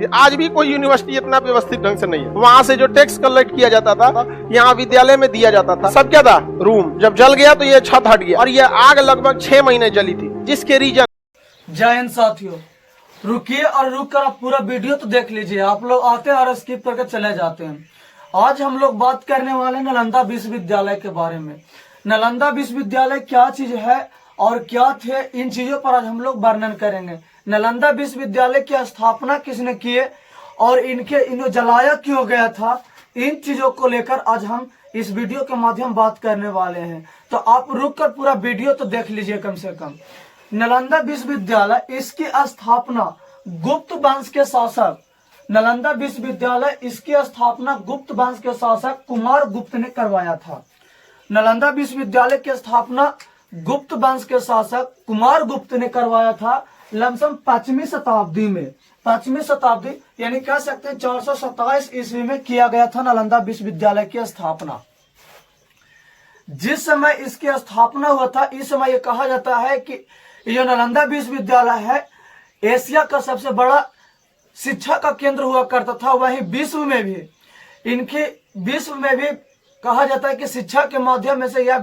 थी। आज भी कोई यूनिवर्सिटी इतना व्यवस्थित ढंग से नहीं है। वहाँ से जो टैक्स कलेक्ट किया जाता था यहाँ विद्यालय में दिया जाता था। सब क्या था? रूम। जब जल गया तो ये छत हट गया और ये आग लगभग 6 महीने जली थी, जिसके रीजन। जय हिंद साथियों, रुकिए और रुक कर आप पूरा वीडियो तो देख लीजिए। आप लोग आते हैं और स्किप करके चले जाते हैं। आज हम लोग बात करने वाले हैं नालंदा विश्वविद्यालय के बारे में। नालंदा विश्वविद्यालय क्या चीज है और क्या थे, इन चीजों पर आज हम लोग वर्णन करेंगे। नालंदा विश्वविद्यालय की स्थापना किसने की और इन्हें जलाया क्यों गया था, इन चीजों को लेकर आज हम इस वीडियो के माध्यम बात करने वाले हैं। तो आप रुक कर पूरा वीडियो तो देख लीजिए कम से कम। नालंदा विश्वविद्यालय, इसकी स्थापना गुप्त वंश के शासक, नालंदा विश्वविद्यालय इसकी स्थापना गुप्त वंश के शासक कुमार गुप्त ने करवाया था। नालंदा विश्वविद्यालय की स्थापना गुप्त वंश के शासक कुमार गुप्त ने करवाया था लमसम 5वीं शताब्दी में। 5वीं शताब्दी यानी कह सकते हैं 427 ईस्वी में किया गया था नालंदा विश्वविद्यालय की स्थापना। जिस समय इसकी स्थापना हुआ था, इस समय यह कहा जाता है कि यह नालंदा विश्वविद्यालय है एशिया का सबसे बड़ा शिक्षा का केंद्र हुआ करता था। वहीं विश्व में भी कहा जाता है कि शिक्षा के माध्यम से यह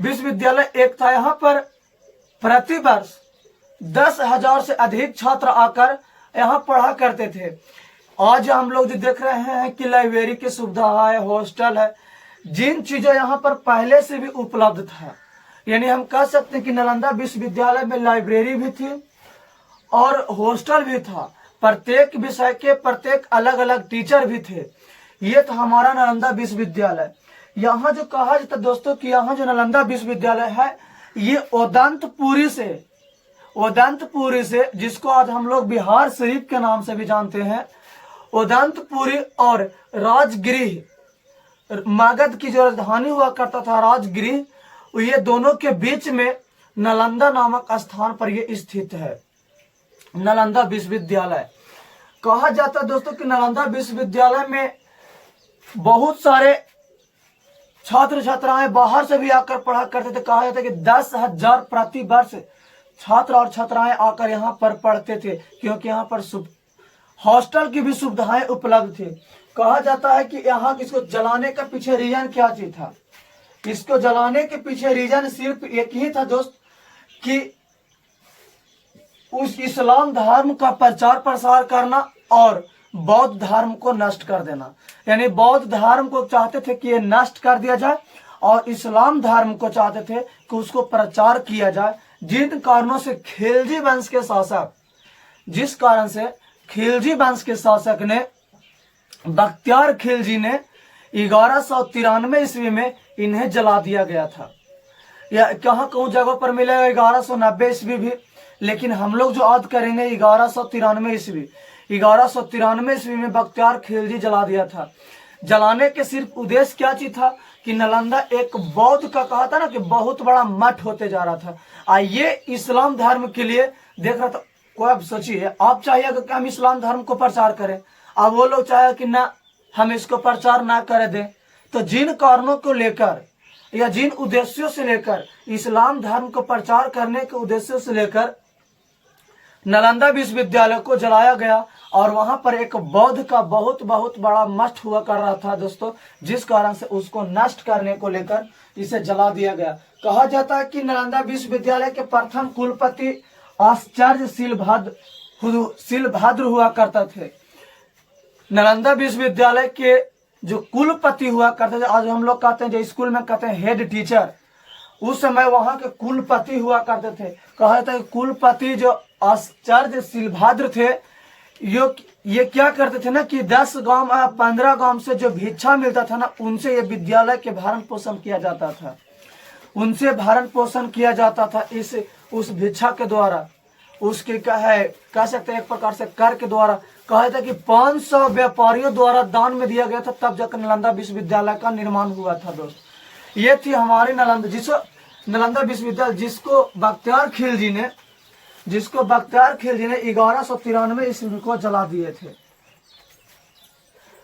विश्वविद्यालय एक था। यहाँ पर प्रतिवर्ष 10,000 से अधिक छात्र आकर यहाँ पढ़ा करते थे। आज हम लोग जो देख रहे हैं कि लाइब्रेरी की सुविधा है, हॉस्टल है, जिन चीजों यहाँ पर पहले से भी उपलब्ध था। यानी हम कह सकते हैं कि नालंदा विश्वविद्यालय में लाइब्रेरी भी थी और हॉस्टल भी था। प्रत्येक विषय के प्रत्येक अलग अलग टीचर भी थे। ये था हमारा नालंदा विश्वविद्यालय। यहाँ जो कहा जाता है दोस्तों कि यहाँ जो नालंदा विश्वविद्यालय है ये उदंतपुरी से, जिसको आज हम लोग बिहार शरीफ के नाम से भी जानते हैं, उदंतपुरी और राजगृह, मगध की जो राजधानी हुआ करता था राजगृह, ये दोनों के बीच में नालंदा नामक स्थान पर ये स्थित है नालंदा विश्वविद्यालय। कहा जाता है दोस्तों कि नालंदा विश्वविद्यालय में बहुत सारे छात्र छात्राएं बाहर से भी आकर पढ़ा करते थे। कहा जाता है कि 10,000 प्रति वर्ष छात्र और छात्राएं आकर यहाँ पर पढ़ते थे, क्योंकि यहाँ पर हॉस्टल की भी सुविधाएं उपलब्ध थी। कहा जाता है कि यहाँ इसको जलाने का पीछे रीजन क्या चीज था। इसको जलाने के पीछे रीजन सिर्फ एक ही था दोस्त, कि उस इस्लाम धर्म का प्रचार प्रसार करना और बौद्ध धर्म को नष्ट कर देना। यानी बौद्ध धर्म को चाहते थे कि ये नष्ट कर दिया जाए और इस्लाम धर्म को चाहते थे कि उसको प्रचार किया जाए। जिन कारणों से खिलजी वंश के शासक, जिस कारण से खिलजी वंश के शासक ने, बख्तियार खिलजी ने 1193 ईस्वी में इन्हें जला दिया गया था। या कहाँ जगह पर मिलेगा 1190 ईस्वी भी, लेकिन हम लोग जो याद करेंगे 1193 ईस्वी। 1193 ईस्वी में बख्तियार खिलजी जला दिया था। जलाने के सिर्फ उद्देश्य क्या चीज था कि नालंदा एक बौद्ध का, कहा था ना कि बहुत बड़ा मठ होते जा रहा था। ये इस्लाम धर्म के लिए देख रहा था। कोई आप सोचिए, आप चाहिए कि हम इस्लाम धर्म को प्रचार करें, अब वो लोग चाहे कि ना हम इसको प्रचार ना कर दें। तो जिन कारणों को लेकर या जिन उद्देश्यों से लेकर इस्लाम धर्म को प्रचार करने के उद्देश्यों से लेकर नालंदा विश्वविद्यालय को जलाया गया और वहां पर एक बौद्ध का बहुत बड़ा मठ हुआ कर रहा था दोस्तों, जिस कारण से उसको नष्ट करने को लेकर इसे जला दिया गया। कहा जाता है कि नालंदा विश्वविद्यालय के प्रथम कुलपति आचार्य शीलभद्र हुआ करते थे। नालंदा विश्वविद्यालय के जो कुलपति हुआ करते थे, आज हम लोग कहते हैं जो स्कूल में कहते हैं हेड टीचर, उस समय वहां के कुलपति हुआ करते थे। कहा जाता है कुलपति जो आचार्य शीलभद्र थे, ये क्या करते थे ना कि 10 गांव 15 गांव से जो भिक्षा मिलता था ना, उनसे ये विद्यालय के भरण पोषण किया जाता था। उनसे भरण पोषण किया जाता था उस भिक्षा के द्वारा, उसके कह सकते हैं एक प्रकार से कर के द्वारा। कहा था कि 500 व्यापारियों द्वारा दान में दिया गया था, तब जाकर नालंदा विश्वविद्यालय का निर्माण हुआ था दोस्त। ये थी हमारी नालंदा विश्वविद्यालय, जिसको बख्तियार खिलजी ने 1193 ईस्वी को जला दिए थे।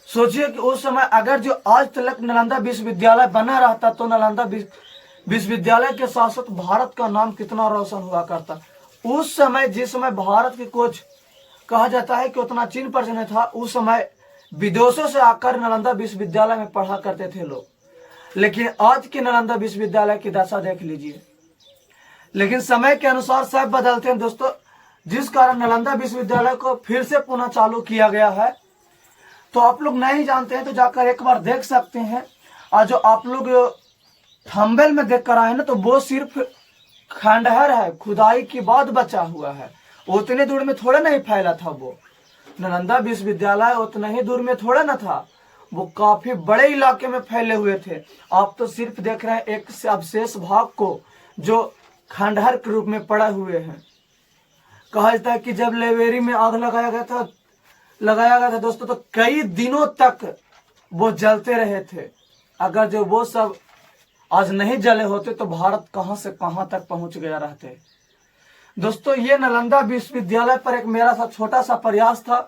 सोचिए कि उस समय अगर जो आज तक नालंदा विश्वविद्यालय बना रहता तो नालंदा विश्वविद्यालय के शासक भारत का नाम कितना रोशन हुआ करता। उस समय जिस समय भारत के कुछ कहा जाता है कि उतना चीन पर जो नहीं था, उस समय विदेशों से आकर नालंदा विश्वविद्यालय में पढ़ा करते थे लोग। लेकिन आज के नालंदा विश्वविद्यालय की दशा देख लीजिए। लेकिन समय के अनुसार सब बदलते हैं दोस्तों, जिस कारण नालंदा विश्वविद्यालय को फिर से पुनः चालू किया गया है। तो आप लोग नहीं जानते हैं तो जाकर एक बार देख सकते हैं। और जो आप लोग थंबनेल में देख कर आए ना, तो वो सिर्फ खंडहर है, खुदाई के बाद बचा हुआ है। उतने दूर में थोड़ा नहीं फैला था वो नालंदा विश्वविद्यालय, उतना ही दूर में थोड़ा ना था, वो काफी बड़े इलाके में फैले हुए थे। आप तो सिर्फ देख रहे हैं एक से अवशेष भाग को, जो खंडहर के रूप में पड़े हुए हैं। कहा जाता है कि जब लाइब्रेरी में आग लगाया गया था दोस्तों, तो कई दिनों तक वो जलते रहे थे। अगर जो वो सब आज नहीं जले होते तो भारत कहां से कहां तक पहुंच गया रहते। दोस्तों, ये नालंदा विश्वविद्यालय पर एक मेरा सा छोटा सा प्रयास था।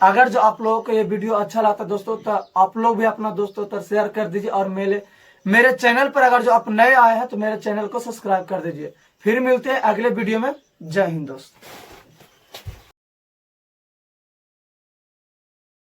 अगर जो आप लोगों को ये वीडियो अच्छा लगता दोस्तों, तो आप लोग भी अपना दोस्तों तक शेयर कर दीजिए। और मेरे चैनल पर अगर जो आप नए आए हैं तो मेरे चैनल को सब्सक्राइब कर दीजिए। फिर मिलते हैं अगले वीडियो में। जय हिंद दोस्त।